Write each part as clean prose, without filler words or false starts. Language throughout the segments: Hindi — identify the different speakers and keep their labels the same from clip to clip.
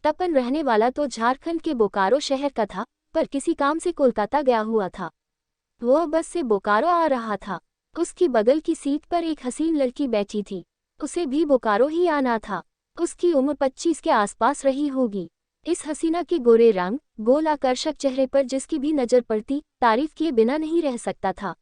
Speaker 1: तपन रहने वाला तो झारखंड के बोकारो शहर का था, पर किसी काम से कोलकाता गया हुआ था। वह बस से बोकारो आ रहा था। उसकी बगल की सीट पर एक हसीन लड़की बैठी थी। उसे भी बोकारो ही आना था। उसकी उम्र 25 के आसपास रही होगी। इस हसीना के गोरे रंग, गोल आकर्षक चेहरे पर जिसकी भी नजर पड़ती, तारीफ किए बिना नहीं रह सकता था।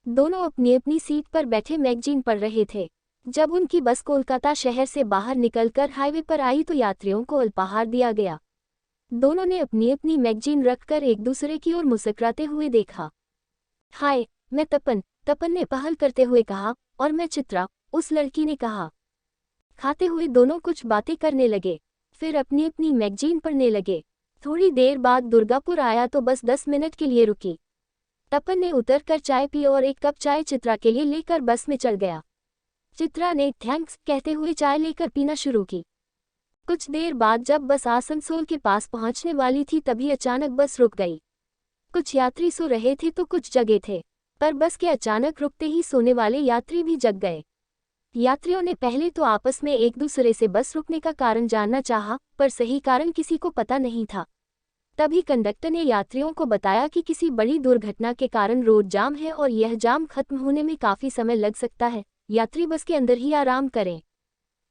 Speaker 1: दोनों अपनी अपनी सीट पर बैठे मैगजीन पढ़ रहे थे। जब उनकी बस कोलकाता शहर से बाहर निकलकर हाईवे पर आई तो यात्रियों को अल्पाहार दिया गया। दोनों ने अपनी अपनी मैगजीन रखकर एक दूसरे की ओर मुस्कुराते हुए देखा। हाय, मैं तपन ने पहल करते हुए कहा, और मैं चित्रा, उस लड़की ने कहा। खाते हुए दोनों कुछ बातें करने लगे, फिर अपनी अपनी मैगजीन पढ़ने लगे। थोड़ी देर बाद दुर्गापुर आया तो बस 10 मिनट के लिए रुकी। तपन ने उतरकर चाय पी और एक कप चाय चित्रा के लिए लेकर बस में चढ़ गया। चित्रा ने थैंक्स कहते हुए चाय लेकर पीना शुरू की। कुछ देर बाद जब बस आसनसोल के पास पहुंचने वाली थी तभी अचानक बस रुक गई। कुछ यात्री सो रहे थे तो कुछ जगे थे, पर बस के अचानक रुकते ही सोने वाले यात्री भी जग गए। यात्रियों ने पहले तो आपस में एक दूसरे से बस रुकने का कारण जानना चाहा, पर सही कारण किसी को पता नहीं था। तभी कंडक्टर ने यात्रियों को बताया कि किसी बड़ी दुर्घटना के कारण रोड जाम है और यह जाम खत्म होने में काफी समय लग सकता है। यात्री बस के अंदर ही आराम करें।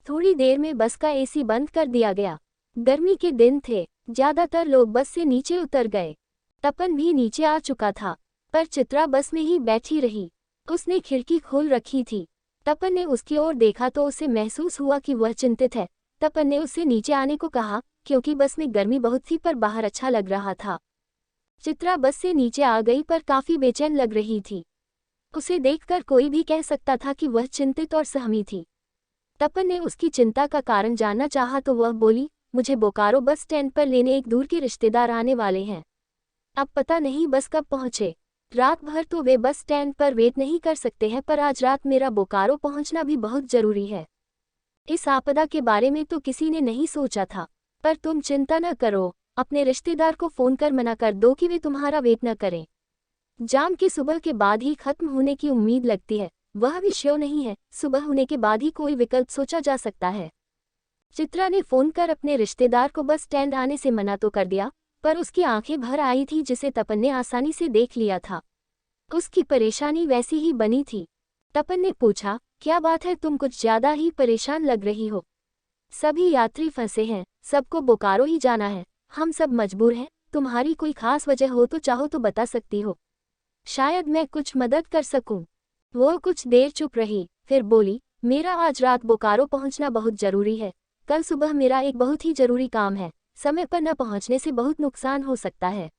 Speaker 1: थोड़ी देर में बस का एसी बंद कर दिया गया। गर्मी के दिन थे, ज्यादातर लोग बस से नीचे उतर गए। तपन भी नीचे आ चुका था, पर चित्रा बस में ही बैठी रही। उसने खिड़की खोल रखी थी। तपन ने उसकी ओर देखा तो उसे महसूस हुआ कि वह चिंतित है। तपन ने उससे नीचे आने को कहा, क्योंकि बस में गर्मी बहुत थी पर बाहर अच्छा लग रहा था। चित्रा बस से नीचे आ गई पर काफी बेचैन लग रही थी। उसे देखकर कोई भी कह सकता था कि वह चिंतित और सहमी थी। तपन ने उसकी चिंता का कारण जानना चाहा तो वह बोली, मुझे बोकारो बस स्टैंड पर लेने एक दूर के रिश्तेदार आने वाले हैं। अब पता नहीं बस कब पहुंचे। रात भर तो वे बस स्टैंड पर वेट नहीं कर सकते हैं, पर आज रात मेरा बोकारो पहुंचना भी बहुत जरूरी है। इस आपदा के बारे में तो किसी ने नहीं सोचा था, पर तुम चिंता न करो, अपने रिश्तेदार को फोन कर मना कर दो कि वे तुम्हारा वेट न करें। जाम की सुबह के बाद ही खत्म होने की उम्मीद लगती है। वह भी श्योर नहीं है, सुबह होने के बाद ही कोई विकल्प सोचा जा सकता है। चित्रा ने फोन कर अपने रिश्तेदार को बस स्टैंड आने से मना तो कर दिया, पर उसकी आंखें भर आई थी जिसे तपन ने आसानी से देख लिया था। उसकी परेशानी वैसी ही बनी थी। तपन ने पूछा, क्या बात है, तुम कुछ ज्यादा ही परेशान लग रही हो। सभी यात्री फंसे हैं, सबको बोकारो ही जाना है, हम सब मजबूर हैं। तुम्हारी कोई खास वजह हो तो चाहो तो बता सकती हो, शायद मैं कुछ मदद कर सकूं। वो कुछ देर चुप रही, फिर बोली, मेरा आज रात बोकारो पहुंचना बहुत जरूरी है। कल सुबह मेरा एक बहुत ही जरूरी काम है। समय पर न पहुंचने से बहुत नुकसान हो सकता है।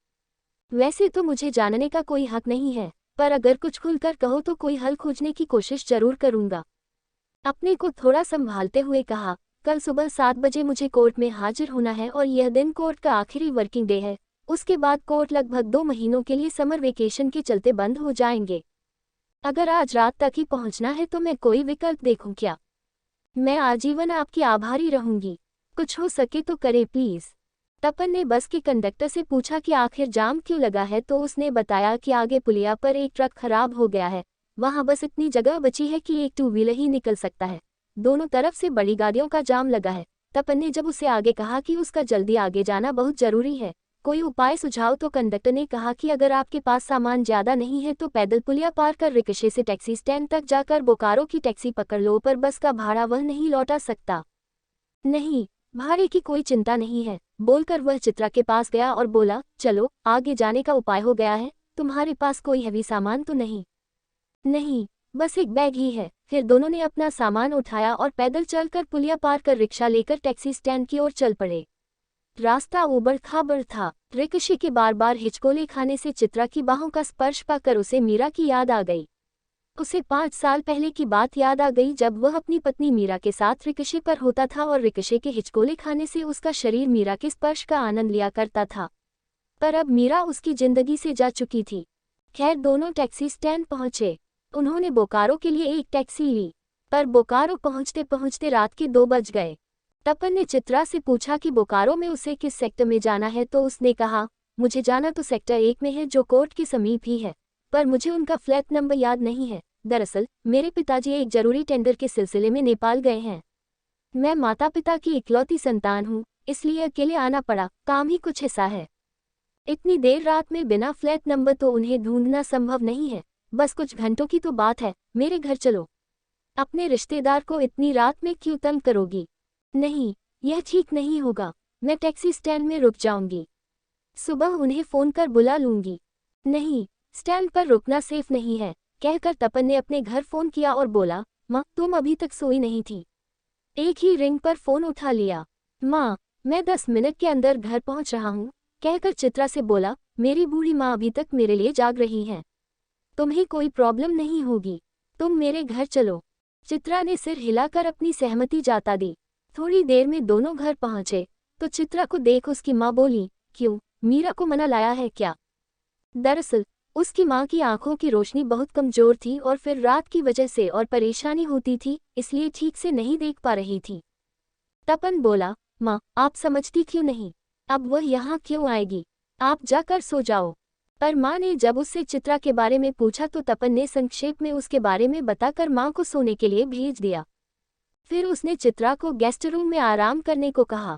Speaker 1: वैसे तो मुझे जानने का कोई हक नहीं है, पर अगर कुछ खुलकर कहो तो कोई हल खोजने की कोशिश जरूर करूंगा। अपने को थोड़ा संभालते हुए कहा, कल सुबह 7 बजे मुझे कोर्ट में हाजिर होना है और यह दिन कोर्ट का आखिरी वर्किंग डे है। उसके बाद कोर्ट लगभग 2 महीनों के लिए समर वेकेशन के चलते बंद हो जाएंगे। अगर आज रात तक ही पहुंचना है तो मैं कोई विकल्प देखूं क्या? मैं आजीवन आपकी आभारी रहूंगी। कुछ हो सके तो करें प्लीज। तपन ने बस के कंडक्टर से पूछा कि आखिर जाम क्यों लगा है तो उसने बताया कि आगे पुलिया पर एक ट्रक खराब हो गया है। वहां बस इतनी जगह बची है कि एक 2 व्हीलर ही निकल सकता है। दोनों तरफ से बड़ी गाड़ियों का जाम लगा है। तपन ने जब उसे आगे कहा कि उसका जल्दी आगे जाना बहुत जरूरी है, कोई उपाय सुझाव, तो कंडक्टर ने कहा कि अगर आपके पास सामान ज्यादा नहीं है तो पैदल पुलिया पार कर रिक्शे से टैक्सी स्टैंड तक जाकर बोकारो की टैक्सी पकड़ लो, पर बस का भाड़ा वह नहीं लौटा सकता। नहीं, भाड़े की कोई चिंता नहीं है, बोलकर वह चित्रा के पास गया और बोला, चलो आगे जाने का उपाय हो गया है। तुम्हारे पास कोई हैवी सामान तो नहीं? नहीं, बस एक बैग ही है। फिर दोनों ने अपना सामान उठाया और पैदल चलकर पुलिया पार कर रिक्शा लेकर टैक्सी स्टैंड की ओर चल पड़े। रास्ता उबड़ खाबड़ था। रिक्शे के बार बार हिचकोले खाने से चित्रा की बाहों का स्पर्श पाकर उसे मीरा की याद आ गई। उसे 5 साल पहले की बात याद आ गई जब वह अपनी पत्नी मीरा के साथ रिक्शे पर होता था और रिक्शे के हिचकोले खाने से उसका शरीर मीरा के स्पर्श का आनंद लिया करता था। पर अब मीरा उसकी जिंदगी से जा चुकी थी। खैर, दोनों टैक्सी स्टैंड पहुंचे। उन्होंने बोकारो के लिए एक टैक्सी ली, पर बोकारो पहुंचते पहुंचते रात के 2 बज गए। तपन ने चित्रा से पूछा कि बोकारो में उसे किस सेक्टर में जाना है तो उसने कहा, मुझे जाना तो सेक्टर 1 में है जो कोर्ट के समीप ही है, पर मुझे उनका फ्लैट नंबर याद नहीं है। दरअसल मेरे पिताजी एक जरूरी टेंडर के सिलसिले में नेपाल गए हैं। मैं माता पिता की इकलौती संतान हूँ, इसलिए अकेले आना पड़ा, काम ही कुछ ऐसा है। इतनी देर रात में बिना फ्लैट नंबर तो उन्हें ढूंढना संभव नहीं है, बस कुछ घंटों की तो बात है, मेरे घर चलो। अपने रिश्तेदार को इतनी रात में क्यों तंग करोगी? नहीं, यह ठीक नहीं होगा, मैं टैक्सी स्टैंड में रुक जाऊंगी। सुबह उन्हें फोन कर बुला लूंगी। नहीं, स्टैंड पर रुकना सेफ नहीं है, कहकर तपन ने अपने घर फोन किया और बोला, माँ तुम अभी तक सोई नहीं थी? एक ही रिंग पर फोन उठा लिया। माँ, मैं 10 मिनट के अंदर घर पहुंच रहा हूँ, कहकर चित्रा से बोला, मेरी बूढ़ी माँ अभी तक मेरे लिए जाग रही हैं। तुम्हें कोई प्रॉब्लम नहीं होगी, तुम मेरे घर चलो। चित्रा ने सिर हिलाकर अपनी सहमति जता दी। थोड़ी देर में दोनों घर पहुंचे तो चित्रा को देख उसकी माँ बोली, क्यों, मीरा को मना लाया है क्या? दरअसल उसकी माँ की आंखों की रोशनी बहुत कमजोर थी और फिर रात की वजह से और परेशानी होती थी, इसलिए ठीक से नहीं देख पा रही थी। तपन बोला, माँ आप समझती क्यों नहीं? अब वह यहाँ क्यों आएगी? आप जाकर सो जाओ। पर माँ ने जब उससे चित्रा के बारे में पूछा तो तपन ने संक्षेप में उसके बारे में बताकर माँ को सोने के लिए भेज दिया। फिर उसने चित्रा को गेस्ट रूम में आराम करने को कहा।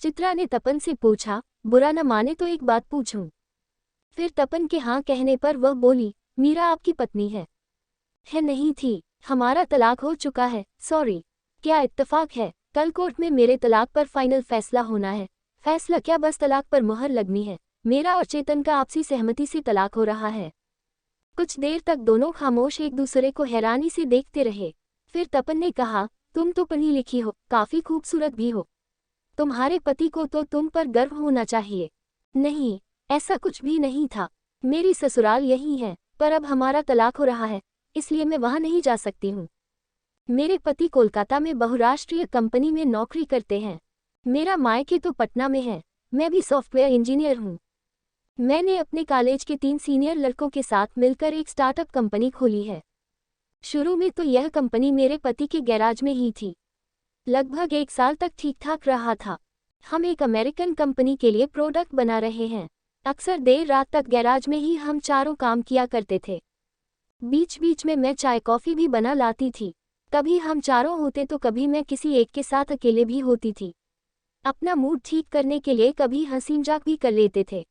Speaker 1: चित्रा ने तपन से पूछा, बुरा न माने तो एक बात पूछूं? फिर तपन के हाँ कहने पर वह बोली, मीरा आपकी पत्नी है? नहीं थी, हमारा तलाक हो चुका है, सॉरी। क्या इत्तेफाक है, कल कोर्ट में मेरे तलाक पर फाइनल फैसला होना है। फैसला क्या, बस तलाक पर मुहर लगनी है। मेरा और चेतन का आपसी सहमति से तलाक हो रहा है। कुछ देर तक दोनों खामोश एक दूसरे को हैरानी से देखते रहे। फिर तपन ने कहा, तुम तो पढ़ी लिखी हो, काफी खूबसूरत भी हो, तुम्हारे पति को तो तुम पर गर्व होना चाहिए। नहीं, ऐसा कुछ भी नहीं था, मेरी ससुराल यही है, पर अब हमारा तलाक हो रहा है, इसलिए मैं वहां नहीं जा सकती हूँ। मेरे पति कोलकाता में बहुराष्ट्रीय कंपनी में नौकरी करते हैं। मेरा मायके तो पटना में है, मैं भी सॉफ्टवेयर इंजीनियर हूँ। मैंने अपने कॉलेज के 3 सीनियर लड़कों के साथ मिलकर एक स्टार्टअप कंपनी खोली है। शुरू में तो यह कंपनी मेरे पति के गैराज में ही थी। लगभग 1 साल तक ठीक ठाक रहा था। हम एक अमेरिकन कंपनी के लिए प्रोडक्ट बना रहे हैं। अक्सर देर रात तक गैराज में ही हम चारों काम किया करते थे। बीच बीच में मैं चाय कॉफ़ी भी बना लाती थी। कभी हम चारों होते तो कभी मैं किसी एक के साथ अकेले भी होती थी। अपना मूड ठीक करने के लिए कभी हंसी मजाक भी कर लेते थे।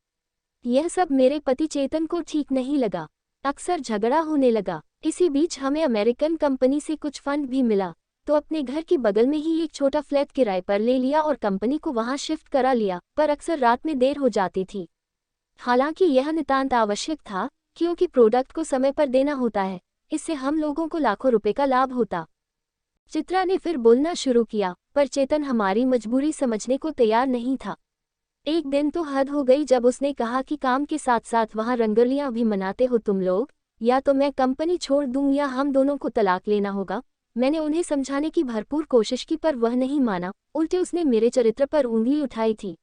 Speaker 1: यह सब मेरे पति चेतन को ठीक नहीं लगा, अक्सर झगड़ा होने लगा। इसी बीच हमें अमेरिकन कंपनी से कुछ फंड भी मिला, तो अपने घर के बगल में ही एक छोटा फ्लैट किराए पर ले लिया और कंपनी को वहां शिफ्ट करा लिया, पर अक्सर रात में देर हो जाती थी। हालांकि यह नितांत आवश्यक था, क्योंकि प्रोडक्ट को समय पर देना होता है, इससे हम लोगों को लाखों रुपए का लाभ होता। चित्रा ने फिर बोलना शुरू किया, पर चेतन हमारी मजबूरी समझने को तैयार नहीं था। एक दिन तो हद हो गई जब उसने कहा कि काम के साथ साथ वहाँ रंगोलियाँ भी मनाते हो तुम लोग, या तो मैं कंपनी छोड़ दूं या हम दोनों को तलाक लेना होगा। मैंने उन्हें समझाने की भरपूर कोशिश की पर वह नहीं माना, उल्टे उसने मेरे चरित्र पर उंगली उठाई थी।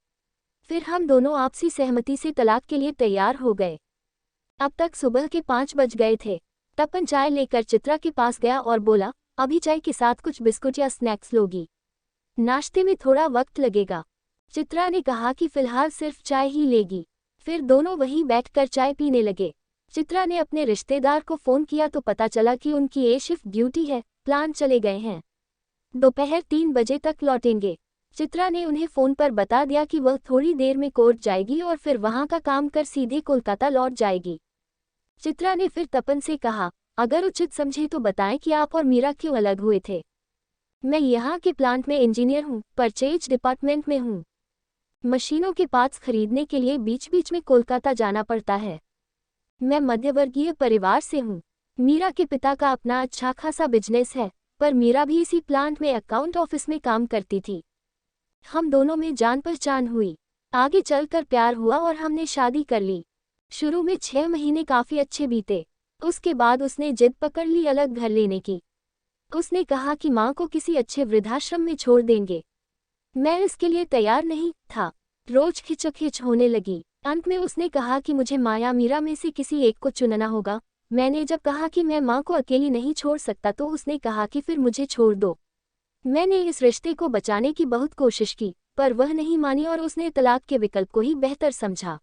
Speaker 1: फिर हम दोनों आपसी सहमति से तलाक के लिए तैयार हो गए। अब तक सुबह के 5 बज गए थे। तपन चाय लेकर चित्रा के पास गया और बोला, अभी चाय के साथ कुछ बिस्कुट या स्नैक्स लोगी? नाश्ते में थोड़ा वक्त लगेगा। चित्रा ने कहा कि फिलहाल सिर्फ चाय ही लेगी। फिर दोनों वहीं बैठकर चाय पीने लगे। चित्रा ने अपने रिश्तेदार को फ़ोन किया तो पता चला कि उनकी ए शिफ्ट ड्यूटी है, प्लांट चले गए हैं, दोपहर 3 बजे तक लौटेंगे। चित्रा ने उन्हें फ़ोन पर बता दिया कि वह थोड़ी देर में कोर्ट जाएगी और फिर वहां का काम कर सीधे कोलकाता लौट जाएगी। चित्रा ने फिर तपन से कहा, अगर उचित समझे तो बताएं कि आप और मीरा क्यों अलग हुए थे। मैं यहाँ के प्लांट में इंजीनियर हूँ, परचेज डिपार्टमेंट में हूँ। मशीनों के पार्ट्स खरीदने के लिए बीच बीच में कोलकाता जाना पड़ता है। मैं मध्यवर्गीय परिवार से हूँ। मीरा के पिता का अपना अच्छा खासा बिजनेस है, पर मीरा भी इसी प्लांट में अकाउंट ऑफिस में काम करती थी। हम दोनों में जान पहचान हुई, आगे चलकर प्यार हुआ और हमने शादी कर ली। शुरू में 6 महीने काफ़ी अच्छे बीते। उसके बाद उसने जिद पकड़ ली अलग घर लेने की। उसने कहा कि माँ को किसी अच्छे वृद्धाश्रम में छोड़ देंगे। मैं इसके लिए तैयार नहीं था। रोज खिचखिच होने लगी। अंत में उसने कहा कि मुझे माँ या मीरा में से किसी एक को चुनना होगा। मैंने जब कहा कि मैं माँ को अकेली नहीं छोड़ सकता तो उसने कहा कि फिर मुझे छोड़ दो। मैंने इस रिश्ते को बचाने की बहुत कोशिश की, पर वह नहीं मानी और उसने तलाक के विकल्प को ही बेहतर समझा।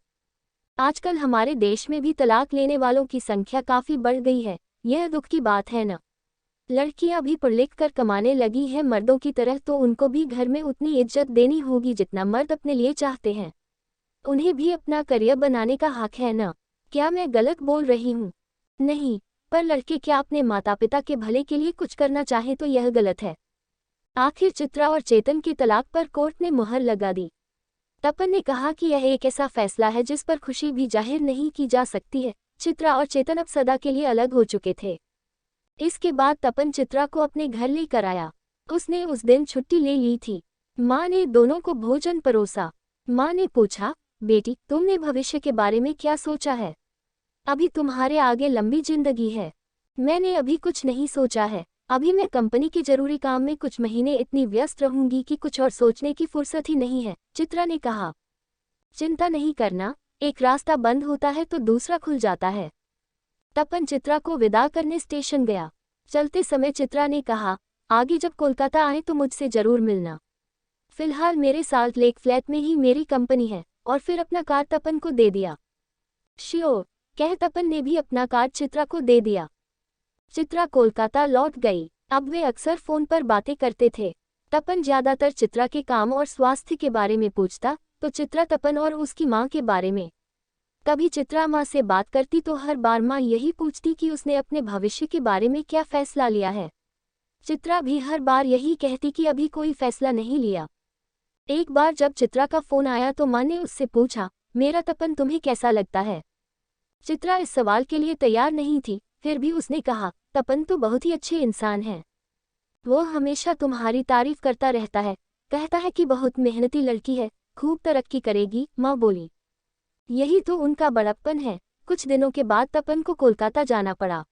Speaker 1: आजकल हमारे देश में भी तलाक लेने वालों की संख्या काफ़ी बढ़ गई है। यह दुख की बात है न? लड़कियां भी पढ़ लिख कर कमाने लगी हैं मर्दों की तरह, तो उनको भी घर में उतनी इज्जत देनी होगी जितना मर्द अपने लिए चाहते हैं। उन्हें भी अपना करियर बनाने का हक है ना। क्या मैं गलत बोल रही हूँ? नहीं, पर लड़के क्या अपने माता पिता के भले के लिए कुछ करना चाहे तो यह गलत है। आखिर चित्रा और चेतन की तलाक पर कोर्ट ने मुहर लगा दी। तपन ने कहा कि यह एक ऐसा फैसला है जिस पर खुशी भी जाहिर नहीं की जा सकती है। चित्रा और चेतन अब सदा के लिए अलग हो चुके थे। इसके बाद तपन चित्रा को अपने घर लेकर आया। उसने उस दिन छुट्टी ले ली थी। माँ ने दोनों को भोजन परोसा। माँ ने पूछा, बेटी तुमने भविष्य के बारे में क्या सोचा है? अभी तुम्हारे आगे लंबी जिंदगी है। मैंने अभी कुछ नहीं सोचा है। अभी मैं कंपनी के जरूरी काम में कुछ महीने इतनी व्यस्त रहूंगी कि कुछ और सोचने की फुर्सत ही नहीं है, चित्रा ने कहा। चिंता नहीं करना, एक रास्ता बंद होता है तो दूसरा खुल जाता है। तपन चित्रा को विदा करने स्टेशन गया। चलते समय चित्रा ने कहा, आगे जब कोलकाता आए तो मुझसे जरूर मिलना। फिलहाल मेरे साल्ट लेक फ्लैट में ही मेरी कंपनी है। और फिर अपना कार्ड तपन को दे दिया। श्योर, कह तपन ने भी अपना कार्ड चित्रा को दे दिया। चित्रा कोलकाता लौट गई। अब वे अक्सर फोन पर बातें करते थे। तपन ज्यादातर चित्रा के काम और स्वास्थ्य के बारे में पूछता, तो चित्रा तपन और उसकी माँ के बारे में। कभी चित्रा माँ से बात करती तो हर बार माँ यही पूछती कि उसने अपने भविष्य के बारे में क्या फैसला लिया है। चित्रा भी हर बार यही कहती कि अभी कोई फैसला नहीं लिया। एक बार जब चित्रा का फोन आया तो माँ ने उससे पूछा, मेरा तपन तुम्हें कैसा लगता है? चित्रा इस सवाल के लिए तैयार नहीं थी, फिर भी उसने कहा, तपन तो बहुत ही अच्छे इंसान है। वो हमेशा तुम्हारी तारीफ करता रहता है, कहता है कि बहुत मेहनती लड़की है, खूब तरक्की करेगी, माँ बोली। यही तो उनका बड़प्पन है। कुछ दिनों के बाद तपन को कोलकाता जाना पड़ा।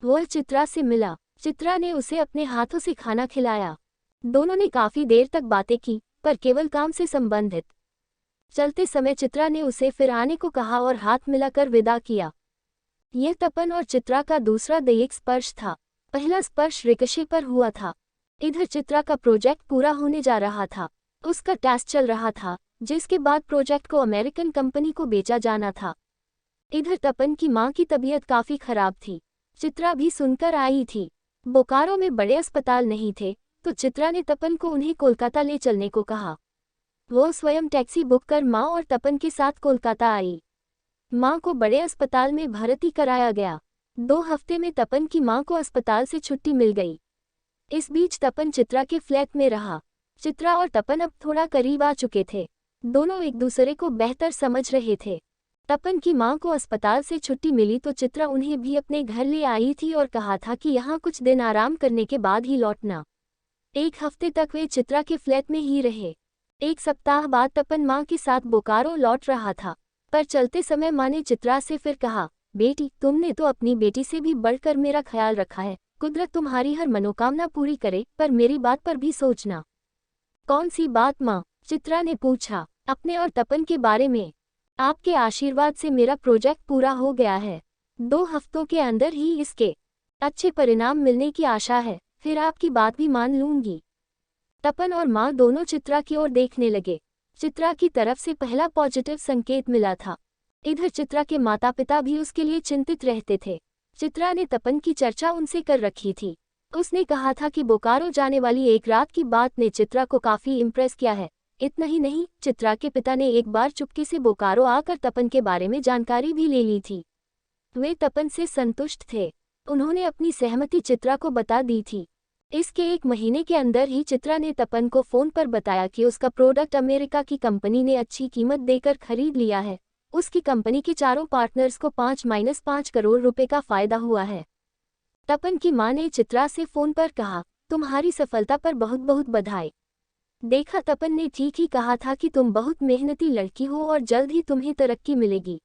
Speaker 1: वो चित्रा से मिला। चित्रा ने उसे अपने हाथों से खाना खिलाया। दोनों ने काफी देर तक बातें की, पर केवल काम से संबंधित। चलते समय चित्रा ने उसे फिर आने को कहा और हाथ मिलाकर विदा किया। यह तपन और चित्रा का दूसरा दैहिक स्पर्श था। पहला स्पर्श रिकशे पर हुआ था। इधर चित्रा का प्रोजेक्ट पूरा होने जा रहा था। उसका टेस्ट चल रहा था, जिसके बाद प्रोजेक्ट को अमेरिकन कंपनी को बेचा जाना था। इधर तपन की मां की तबीयत काफी खराब थी। चित्रा भी सुनकर आई थी। बोकारो में बड़े अस्पताल नहीं थे, तो चित्रा ने तपन को उन्हें कोलकाता ले चलने को कहा। वो स्वयं टैक्सी बुक कर मां और तपन के साथ कोलकाता आई। मां को बड़े अस्पताल में भर्ती कराया गया। 2 हफ्ते में तपन की मां को अस्पताल से छुट्टी मिल गई। इस बीच तपन चित्रा के फ्लैट में रहा। चित्रा और तपन अब थोड़ा करीब आ चुके थे। दोनों एक दूसरे को बेहतर समझ रहे थे। तपन की मां को अस्पताल से छुट्टी मिली तो चित्रा उन्हें भी अपने घर ले आई थी और कहा था कि यहाँ कुछ दिन आराम करने के बाद ही लौटना। 1 हफ्ते तक वे चित्रा के फ्लैट में ही रहे। 1 सप्ताह बाद तपन मां के साथ बोकारो लौट रहा था, पर चलते समय मां ने चित्रा से फिर कहा, बेटी तुमने तो अपनी बेटी से भी बढ़कर मेरा ख्याल रखा है। कुदरत तुम्हारी हर मनोकामना पूरी करे, पर मेरी बात पर भी सोचना। कौन सी बात मां? चित्रा ने पूछा। अपने और तपन के बारे में। आपके आशीर्वाद से मेरा प्रोजेक्ट पूरा हो गया है। 2 हफ्तों के अंदर ही इसके अच्छे परिणाम मिलने की आशा है, फिर आपकी बात भी मान लूंगी। तपन और मां दोनों चित्रा की ओर देखने लगे। चित्रा की तरफ से पहला पॉजिटिव संकेत मिला था। इधर चित्रा के माता पिता भी उसके लिए चिंतित रहते थे। चित्रा ने तपन की चर्चा उनसे कर रखी थी। उसने कहा था कि बोकारो जाने वाली एक रात की बात ने चित्रा को काफी इम्प्रेस किया है। इतना ही नहीं, चित्रा के पिता ने एक बार चुपके से बोकारो आकर तपन के बारे में जानकारी भी ले ली थी। वे तपन से संतुष्ट थे। उन्होंने अपनी सहमति चित्रा को बता दी थी। इसके 1 महीने के अंदर ही चित्रा ने तपन को फोन पर बताया कि उसका प्रोडक्ट अमेरिका की कंपनी ने अच्छी कीमत देकर खरीद लिया है। उसकी कंपनी के चारों पार्टनर्स को 5-5 करोड़ रुपए का फायदा हुआ है। तपन की मां ने चित्रा से फोन पर कहा, तुम्हारी सफलता पर बहुत बहुत बधाई। देखा, तपन ने ठीक ही कहा था कि तुम बहुत मेहनती लड़की हो और जल्द ही तुम्हें तरक्की मिलेगी।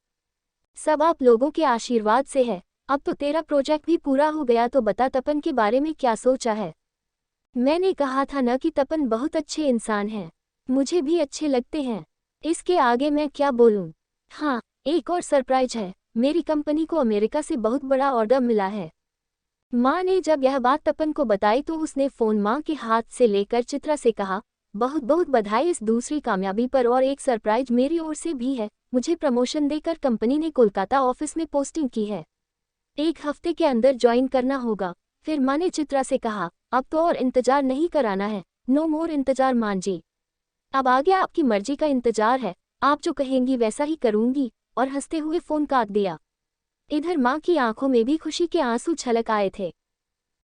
Speaker 1: सब आप लोगों के आशीर्वाद से है। अब तो तेरा प्रोजेक्ट भी पूरा हो गया, तो बता तपन के बारे में क्या सोचा है? मैंने कहा था न कि तपन बहुत अच्छे इंसान हैं। मुझे भी अच्छे लगते हैं। इसके आगे मैं क्या बोलूं? हाँ, एक और सरप्राइज है। मेरी कंपनी को अमेरिका से बहुत बड़ा ऑर्डर मिला है। माँ ने जब यह बात तपन को बताई तो उसने फोन माँ के हाथ से लेकर चित्रा से कहा, बहुत बहुत बधाई इस दूसरी कामयाबी पर, और एक सरप्राइज मेरी ओर से भी है। मुझे प्रमोशन देकर कंपनी ने कोलकाता ऑफिस में पोस्टिंग की है। 1 हफ्ते के अंदर ज्वाइन करना होगा, फिर माँ ने चित्रा से कहा, अब तो और इंतजार नहीं कराना है, नो मोर इंतजार माँ जी। अब आगे आपकी मर्जी का इंतजार है, आप जो कहेंगी वैसा ही करूंगी, और हंसते हुए फोन काट दिया। इधर माँ की आंखों में भी खुशी के आंसू छलक आए थे।